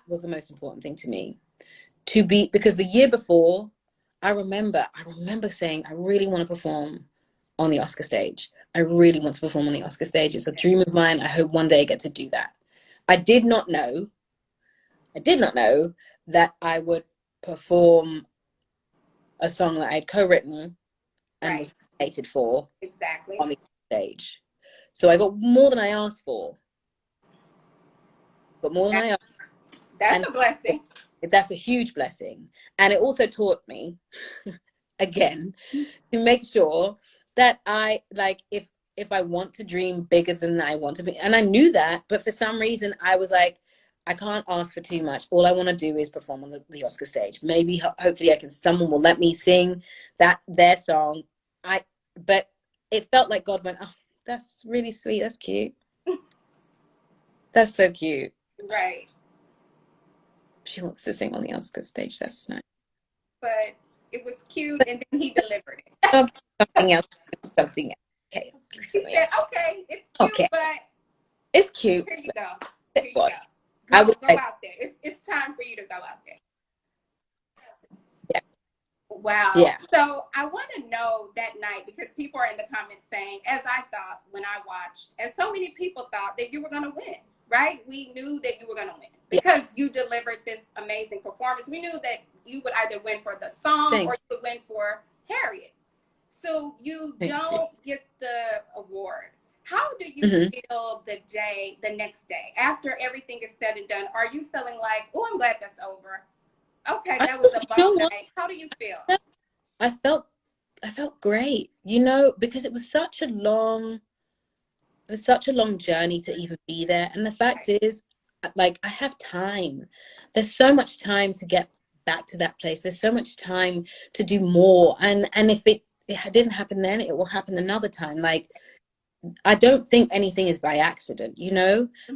was the most important thing to me, because the year before, I remember saying, I really want to perform on the Oscar stage. I really want to perform on the Oscar stage. It's a dream of mine. I hope one day I get to do that. I did not know that I would perform a song that I had co-written and was nominated for on the stage. So I got more than I asked for.
That's a blessing.
That's a huge blessing. And it also taught me, again, to make sure that I, like, if I want to dream bigger than I want to be, and I knew that, but for some reason I was like, I can't ask for too much. All I want to do is perform on the Oscar stage. Maybe, hopefully someone will let me sing their song but it felt like God went, oh, that's really sweet. That's cute. That's so cute.
Right.
She wants to sing on the Oscar stage. That's nice.
But it was cute, and then he delivered it.
Okay, something else. Something else. Okay.
He said, okay, it's cute,
okay.
But
it's cute.
Here you go.
Here
you go.
I would
go out there. It's time for you to go out there.
Yeah.
Wow.
Yeah.
So I want to know that night, because people are in the comments saying, as I thought when I watched, as so many people thought, that you were going to win, right? We knew that you were going to win because you delivered this amazing performance. We knew that you would either win for the song or you would win for Harriet. So you don't get the award. How do you feel the next day, after everything is said and done? Are you feeling like, oh, I'm glad that's over? Okay, that was a bump night. How do you feel?
I felt great, because it was such a long journey to even be there. And the fact is, like, I have time. There's so much time to get back to that place. There's so much time to do more. And if it didn't happen then, it will happen another time. Like, I don't think anything is by accident,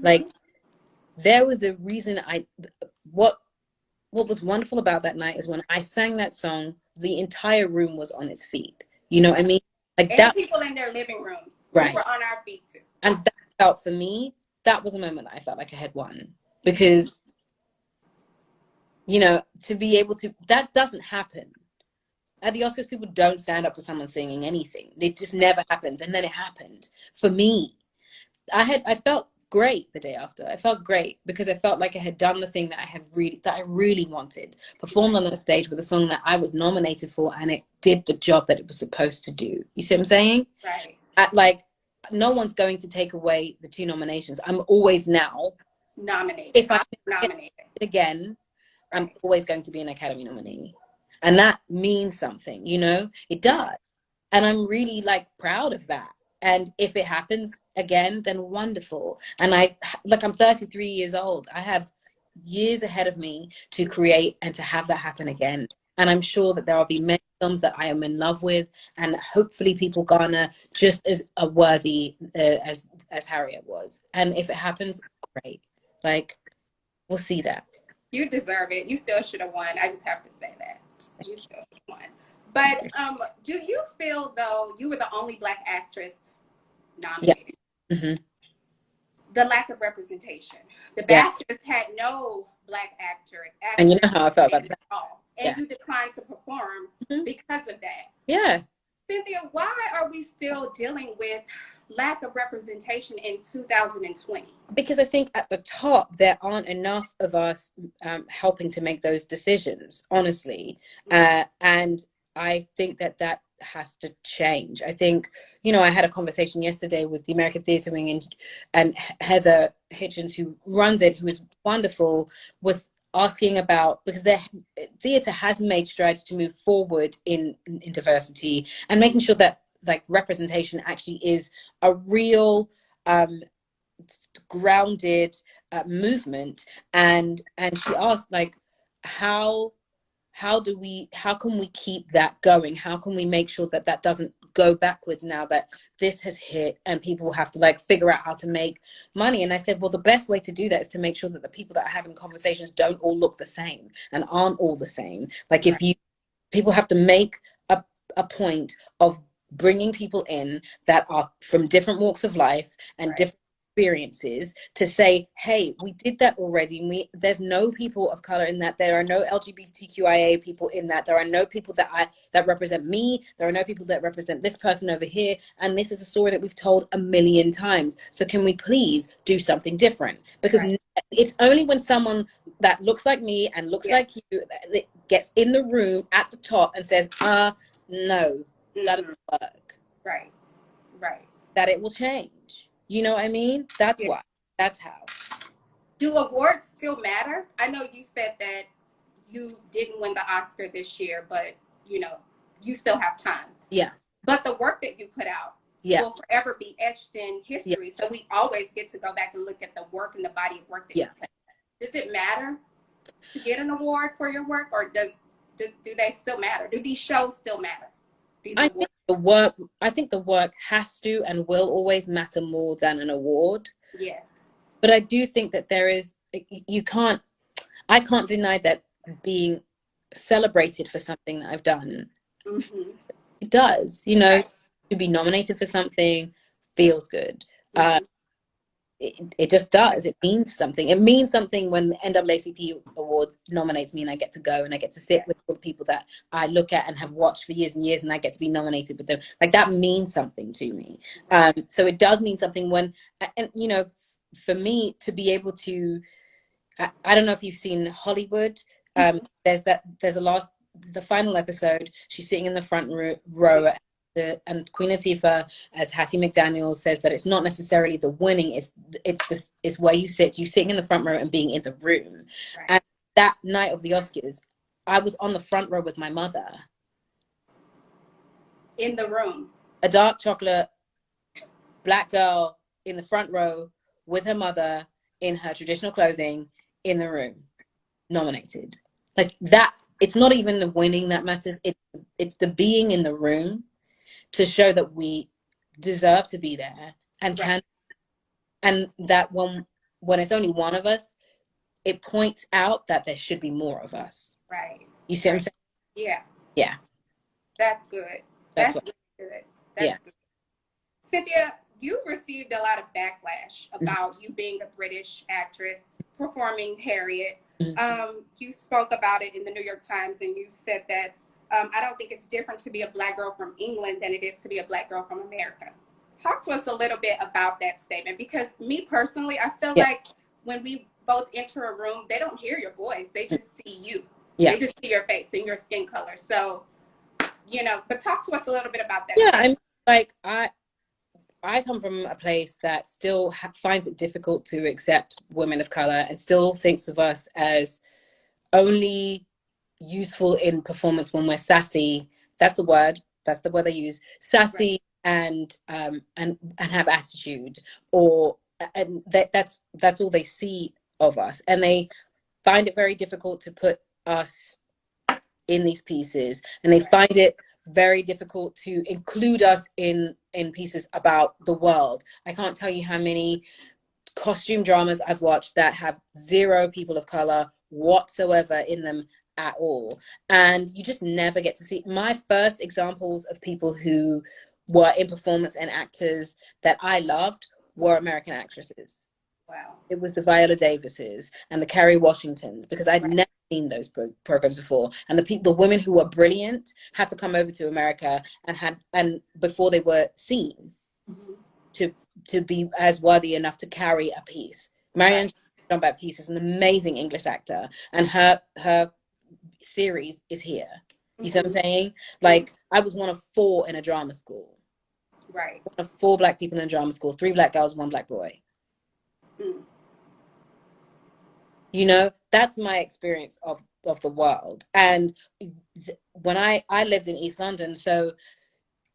like there was a reason. What was wonderful about that night is when I sang that song, the entire room was on its feet. You know what I mean? Like,
and
that,
people in their living rooms,
right?
We were on our feet too.
And that felt, for me, that was a moment that I felt like I had won, because, to be able to, that doesn't happen. At the Oscars, people don't stand up for someone singing anything. It just never happens. And then it happened for me. I felt great the day after. I felt great because I felt like I had done the thing that I really wanted, performed on that stage with a song that I was nominated for, and it did the job that it was supposed to do. You see what I'm saying?
Right.
No one's going to take away the 2 nominations. I'm always now
nominated.
If I
nominated
again, right. I'm always going to be an Academy nominee. And that means something, it does. And I'm really proud of that. And if it happens again, then wonderful. And I'm 33 years old. I have years ahead of me to create and to have that happen again. And I'm sure that there will be many films that I am in love with, and hopefully people garner just as a worthy as Harriet was. And if it happens, great. We'll see that.
You deserve it. You still should have won. I just have to say that. You still should have won. But do you feel, though, you were the only Black actress nominated?
Yeah. Mm-hmm.
The lack of representation. The BAFTAs had no Black actor.
And you know how I felt about that.
And you declined to perform because of that.
Yeah.
Cynthia, why are we still dealing with lack of representation in 2020?
Because I think at the top, there aren't enough of us helping to make those decisions, honestly. And I think that has to change. I think, I had a conversation yesterday with the American Theatre Wing, and Heather Hitchens, who runs it, who is wonderful, was asking about, because their theatre has made strides to move forward in diversity and making sure that representation actually is a real grounded movement. And she asked, how can we keep that going? How can we make sure that doesn't go backwards now that this has hit and people have to figure out how to make money? And I said, well, the best way to do that is to make sure that the people that are having conversations don't all look the same and aren't all the same. People have to make a point of bringing people in that are from different walks of life and different experiences, to say, hey, we did that already. There's no people of color in that. There are no LGBTQIA people in that. There are no people that represent me. There are no people that represent this person over here. And this is a story that we've told a million times. So can we please do something different? Because it's only when someone that looks like me and looks like you that gets in the room at the top and says, no, that doesn't work.
Right.
That it will change. You know what I mean? That's why. That's how.
Do awards still matter? I know you said that you didn't win the Oscar this year, but you still have time.
Yeah.
But the work that you put out will forever be etched in history. So we always get to go back and look at the work and the body of work that you put out. Does it matter to get an award for your work, or do they still matter? Do these shows still matter? these
I
awards?
think the work, I think the work has to and will always matter more than an award.
Yes.
But I do think that there is, you can't, I can't deny that being celebrated for something that I've done,
Mm-hmm.
it does, you know,
Right.
to be nominated for something feels good. Uh,
Mm-hmm.
it just does. It means something. It means something when the NAACP Awards nominates me and I get to go and I get to sit
Yeah.
with all the people that I look at and have watched for years and years and I get to be nominated with them. Like that means something to me.
Right.
So it does mean something when, and you know, for me to be able to, I don't know if you've seen Hollywood.
Mm-hmm.
There's the final episode. She's sitting in the front row, and Queen Latifah, as Hattie McDaniel says, that it's not necessarily the winning, it's where you sit. You sitting in the front row and being in the room.
Right.
And that night of the Oscars, I was on the front row with my mother,
In the room.
a dark chocolate black girl in the front row with her mother in her traditional clothing in the room, nominated. Like that, it's not even the winning that matters. It's the being in the room to show that we deserve to be there and
Right.
can, and that when it's only one of us, it points out that there should be more of us.
Right.
You see what I'm saying?
Yeah.
Yeah,
That's good.
that's
That's
what.
really good.
Yeah.
That's good. Cynthia, you received a lot of backlash about you being a British actress performing Harriet. You spoke about it in the New York Times and you said that I don't think it's different to be a Black girl from England than it is to be a Black girl from America. Talk to us a little bit about that statement, because me personally, I feel
Yeah.
like when we both enter a room, they don't hear your voice. They just see you.
Yeah.
They just see your face and your skin color. So, you know, but talk to us a little bit about that
Yeah,
statement.
I'm like I come from a place that still finds it difficult to accept women of color and still thinks of us as only useful in performance when we're sassy. That's the word. That's the word they use.
Right.
Sassy and have attitude, or and that's all they see of us, and they find it very difficult to put us in these pieces, and they
Right.
find it very difficult to include us in pieces about the world. I can't tell you how many costume dramas I've watched that have zero people of color whatsoever in them at all. And you just never get to see. My first examples of people who were in performance and actors that I loved were American actresses.
Wow.
It was the Viola Davises and the Kerry Washingtons, because I'd
Right.
never seen those programs before. And the women who were brilliant had to come over to America and before they were seen
Mm-hmm.
to be as worthy enough to carry a piece. Marianne
Right.
Jean-Baptiste is an amazing English actor, and her series is here. You see what I'm
Mm-hmm.
saying? Like, I was one of four in a drama school.
Right.
One of four Black people in a drama school, three Black girls, one Black boy.
Mm.
You know, that's my experience of the world. And when I lived in East London, so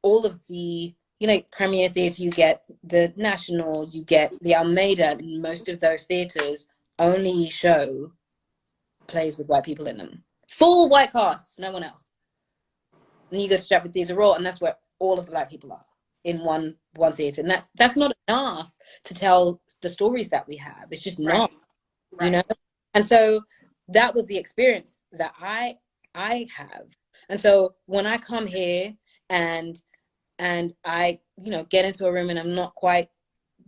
all of the, you know, Premier Theatre, you get the National, you get the Almeida, most of those theatres only show plays with white people in them. Full white cast, no one else. And you go to Stratford Theatre Royal, and that's where all of the Black people are in one theatre. And that's not enough to tell the stories that we have. It's just not,
Right.
you know?
Right.
And so that was the experience that I have. And so when I come here and I, you know, get into a room and I'm not quite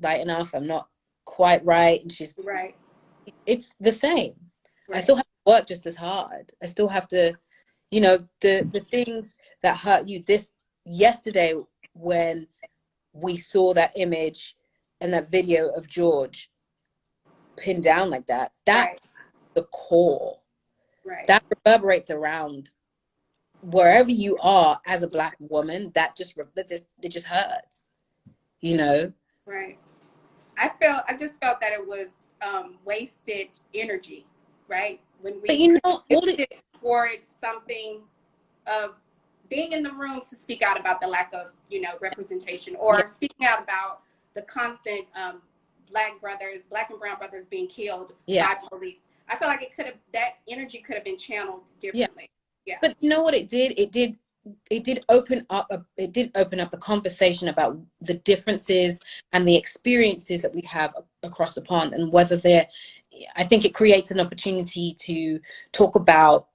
right enough, I'm not quite right, and
Right.
it's the same. I
Right.
still have to work just as hard. I still have to, you know, the things that hurt you. This yesterday when we saw that image and that video of George pinned down like that, that's
Right.
the core.
Right.
That reverberates around wherever you are as a Black woman. It just hurts, you know.
Right. I just felt that it was wasted energy, right? When
But
we
you
could
know,
use
all it,
it for something of being in the room to speak out about the lack of, you know, representation,
yeah,
or speaking out about the constant Black and brown brothers being killed
yeah,
by police. I feel like that energy could have been channeled
yeah.
differently. Yeah.
But you know what it did? It did it did open up the conversation about the differences and the experiences that we have across the pond, and whether I think it creates an opportunity to talk about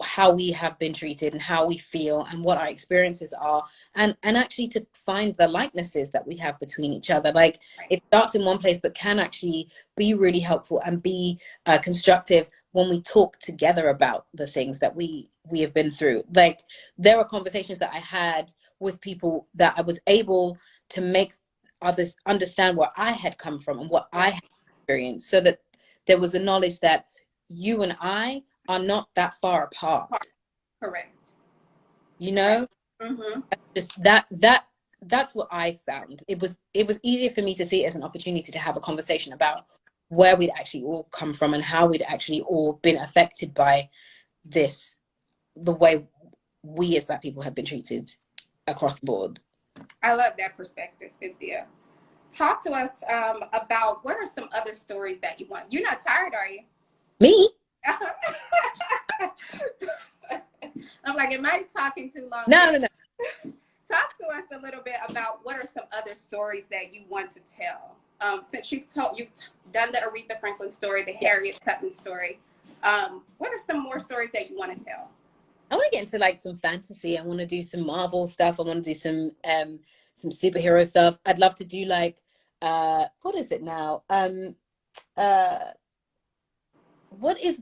how we have been treated and how we feel and what our experiences are, and actually to find the likenesses that we have between each other. Like, it starts in one place but can actually be really helpful and be constructive when we talk together about the things that we have been through. Like, there are conversations that I had with people that I was able to make others understand where I had come from and what I had experienced, so that there was the knowledge that you and I are not that far apart.
Correct.
You know,
Mm-hmm.
just that's what I found. It was easier for me to see it as an opportunity to have a conversation about where we'd actually all come from and how we'd actually all been affected by this, the way we as Black people have been treated across the board.
I love that perspective, Cynthia. Talk to us about, what are some other stories that you want? You're not tired, are you?
Me?
I'm like, am I talking too long?
No.
Talk to us a little bit about what are some other stories that you want to tell. Since you've done the Aretha Franklin story, the Harriet Tubman story, what are some more stories that you want to tell?
I want to get into like some fantasy. I want to do some Marvel stuff. I want to do some superhero stuff. I'd love to do like what is it now?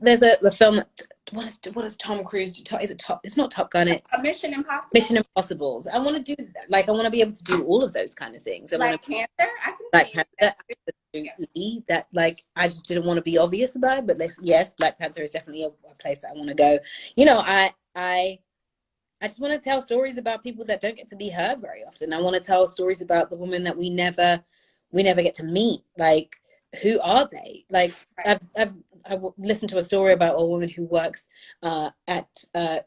There's a film. What is Tom Cruise do? Is it Top? It's not Top Gun. It's
Mission Impossible.
Mission Impossibles. I want to do like, I want to be able to do all of those kind of things.
Like Panther. I can
Black
see
Panther. Absolutely. That, like, I just didn't want to be obvious about it, but yes, Black Panther is definitely a place that I want to go. You know, I just want to tell stories about people that don't get to be heard very often. I want to tell stories about the women that we never get to meet. Like, who are they? Like, I've listened to a story about a woman who works at an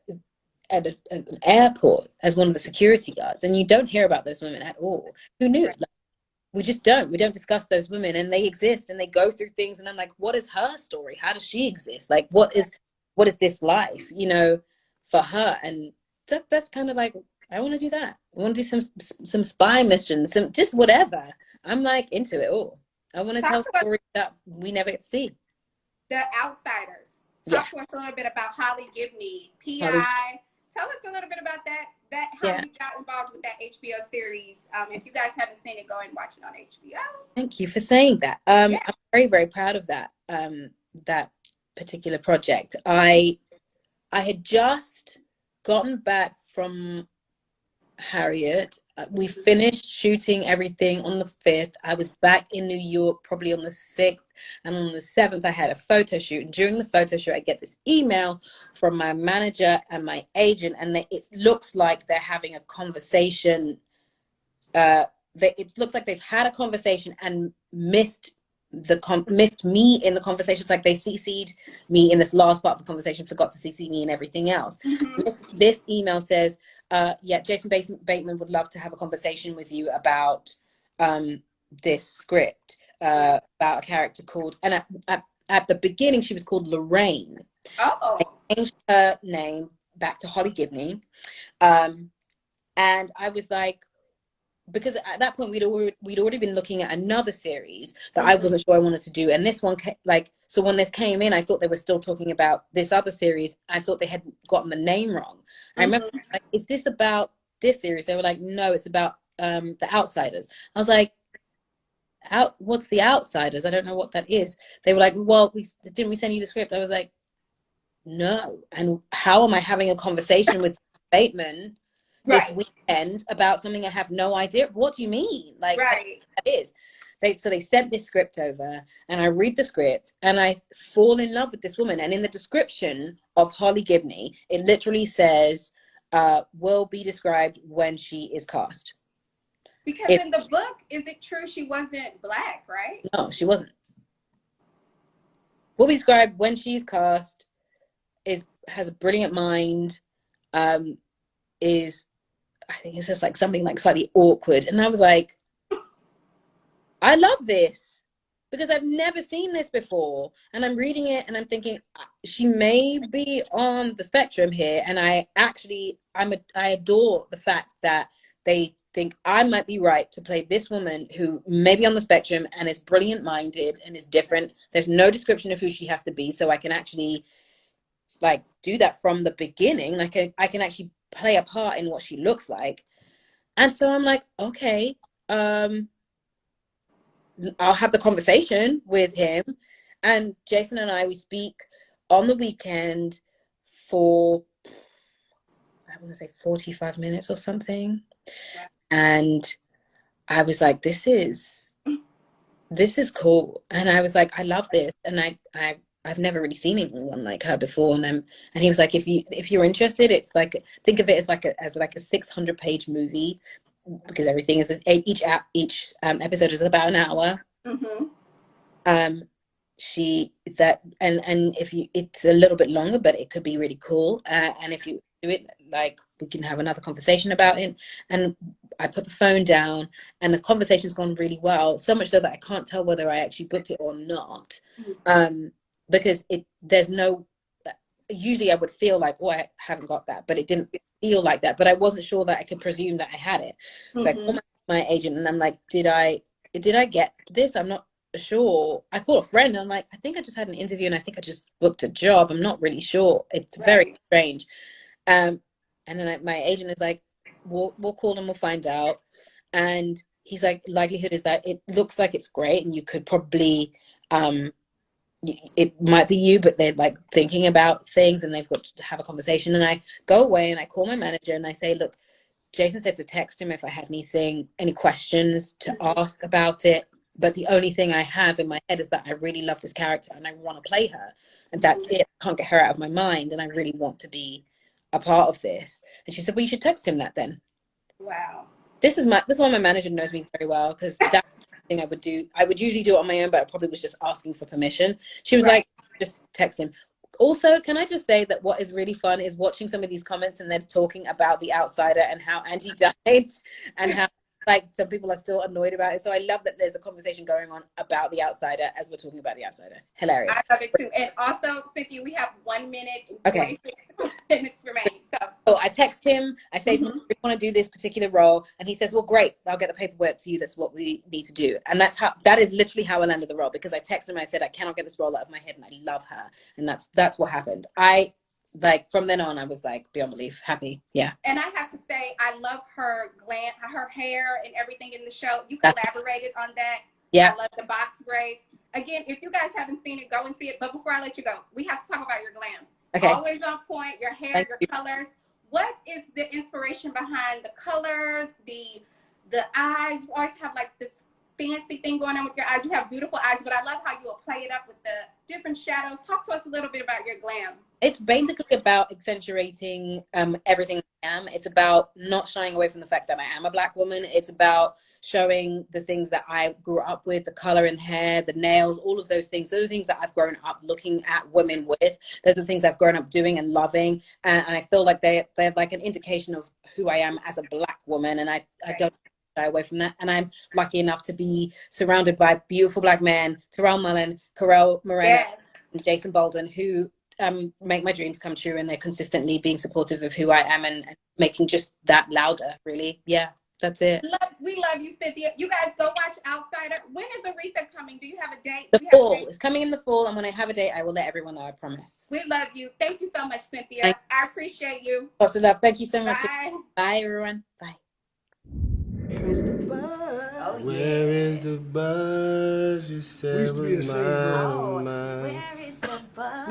airport as one of the security guards, and you don't hear about those women at all. Who knew? Like, we don't discuss those women, and they exist and they go through things, and I'm like, what is her story? How does she exist? Like, what is this life, you know, for her? And that's kind of like, I want to do that. I want to do some spy missions, some just whatever. I'm like into it all. I want to tell stories that we never get to see.
The Outsiders. Talk to us a little bit about Holly Gibney, PI. Tell us a little bit about how you got involved with that HBO series. If you guys haven't seen it, go and watch it on HBO.
Thank you for saying that. I'm very, very proud of that that particular project. I had just gotten back from Harriet. We finished shooting everything on the 5th. I was back in New York probably on the 6th, and on the 7th I had a photo shoot, and during the photo shoot I get this email from my manager and my agent, and it looks like they're having a conversation. It looks like they've had a conversation and missed me in the conversation. It's like they CC'd me in this last part of the conversation, forgot to CC me and everything else.
Mm-hmm.
This email says, Jason Bateman would love to have a conversation with you about this script, about a character called, and at the beginning she was called Lorraine.
Oh.
I changed her name back to Holly Gibney. And I was like, because at that point we'd already been looking at another series that I wasn't sure I wanted to do, and this one so when this came in, I thought they were still talking about this other series. I thought they had gotten the name wrong. I remember, like, is this about this series? They were like, no, it's about The Outsiders. I was like, what's The Outsiders? I don't know what that is. They were like, well, didn't we send you the script? I was like, no. And how am I having a conversation with Bateman this weekend about something I have no idea? What do you mean? Like, that is. So they sent this script over, and I read the script and I fall in love with this woman. And in the description of Holly Gibney, it literally says, will be described when she is cast.
Because in the book, is it true she wasn't Black, right?
No, she wasn't. Will be described when she's cast, has a brilliant mind, is, I think it's just like something like slightly awkward. And I was like, I love this. because I've never seen this before. And I'm reading it and I'm thinking she may be on the spectrum here. And I adore the fact that they think I might be right to play this woman who may be on the spectrum and is brilliant minded and is different. There's no description of who she has to be. So I can actually like do that from the beginning. Like I can actually play a part in what she looks like. And so I'm like, okay, I'll have the conversation with him. And Jason and we speak on the weekend for, I want to say 45 minutes or something. And I was like, this is cool. And I was like, I love this. And I've never really seen anyone like her before. And he was like, if you're interested, it's like, think of it as like a 600-page movie, because everything is each episode is about an hour.
Mm-hmm.
And if you, it's a little bit longer, but it could be really cool. And if you do it, like, we can have another conversation about it. And I put the phone down, and the conversation's gone really well. So much so that I can't tell whether I actually booked it or not, because there's no. Usually, I would feel like, oh, I haven't got that, but it didn't feel like that. But I wasn't sure that I could presume that I had it. So I called my agent, and I'm like, did I get this? I'm not sure. I called a friend, and I'm like, I think I just had an interview, and I think I just booked a job. I'm not really sure. It's very strange. And then my agent is like, we'll call and we'll find out. And he's like, likelihood is that it looks like it's great, and you could probably it might be you, but they're like thinking about things and they've got to have a conversation. And I go away and I call my manager and I say, look, Jason said to text him if I had any questions to ask about it. But the only thing I have in my head is that I really love this character and I want to play her. And that's it. I can't get her out of my mind. And I really want to be a part of this. And she said, well, you should text him that then.
Wow.
This is why my manager knows me very well, because that's the thing I would do. I would usually do it on my own, but I probably was just asking for permission. She was like, just text him. Also, can I just say that what is really fun is watching some of these comments and they're talking about The Outsider and how Angie died and how like some people are still annoyed about it. So I love that there's a conversation going on about The Outsider as we're talking about The Outsider. Hilarious.
I love it too. And also, Cynthia, we have 1 minute and 26 minutes remaining.
So I text him. I say to him, we want to do this particular role, and he says, well, great, I'll get the paperwork to you. That's what we need to do. And that is literally how I landed the role, because I texted him. I said, I cannot get this role out of my head, and I love her. And that's what happened. From then on, I was like beyond belief happy. Yeah.
And I have to say, I love her her hair and everything in the show. You collaborated on that.
Yeah.
I love the box braids. Again, if you guys haven't seen it, go and see it. But before I let you go, we have to talk about your glam.
Okay.
Always on point, your hair, your colors. What is the inspiration behind the colors, the eyes? You always have like this fancy thing going on with your eyes. You have beautiful eyes, but I love how you will play it up with the different shadows. Talk to us a little bit about your glam.
It's basically about accentuating everything I am. It's about not shying away from the fact that I am a Black woman. It's about showing the things that I grew up with, the color in hair, the nails, all of those things. Those are things that I've grown up looking at women with. Those are things I've grown up doing and loving. And I feel like they're like an indication of who I am as a Black woman. And I don't shy away from that. And I'm lucky enough to be surrounded by beautiful Black men, Terrell Mullen, Carell Moreno, and Jason Bolden, who make my dreams come true, and they're consistently being supportive of who I am and making just that louder, really. Yeah, that's it.
We love you, Cynthia. You guys go watch Outsider. When is Aretha coming? Do you have a date?
The fall. It's coming in the fall, and when I have a date, I will let everyone know, I promise.
We love you. Thank you so much, Cynthia. I appreciate you.
Lots of love. Thank you so much.
Bye.
Bye, everyone. Bye.
Where is the buzz?
Oh, where is the buzz? You said was mine.
Where is the buzz?